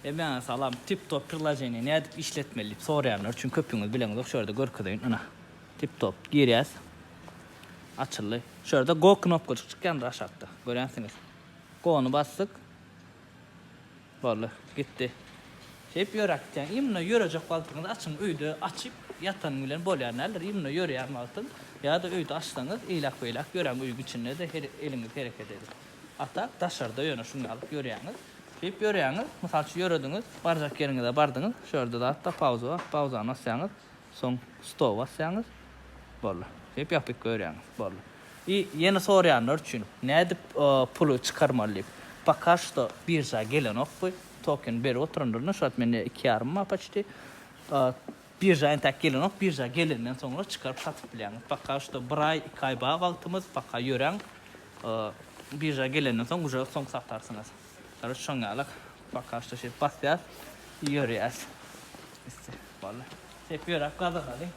Ben salam tip top prilajenini ne edip işletmeli sorayanlar çünkü köpüğünüz bileniz şurada görküdeyin ana tip top giriyoruz açılı şurada go knopka çıkan da aşağıda görüyorsunuz go'nu bastık böyle gitti hep yoraktan imno yoracak baltığınızı açın uydu açıp yatan gülen bolyanlar imno yorayan altın ya da uydu açsanız ilak beylak yoran uygu içinde de eliniz hareket eder ata dışarıda yönü şunu alıp yorayanız hep yorayanız misal şu yoradınız barcak yerinize bardınız şurada da hatta pauza var pauzanı bassanız son stop bassanız böyle hep yapıp görüyorsunuz böyle yeni sorayanlar için ne edip pulu çıkarmalıyım Pakashto birja gelen okku token beri oturundurunu şu an meni 2 yarım почти birja entek gelen ok birja gelenden sonra çıkarıp satıp bileğiniz Pakashto bir ay 2 ay bağ vaktimiz paka yören birja gelenden sonra uca son satarsınız sonra şongalık Pakashto şey basıyaz yörüyaz işte böyle hep yörek kadar alayım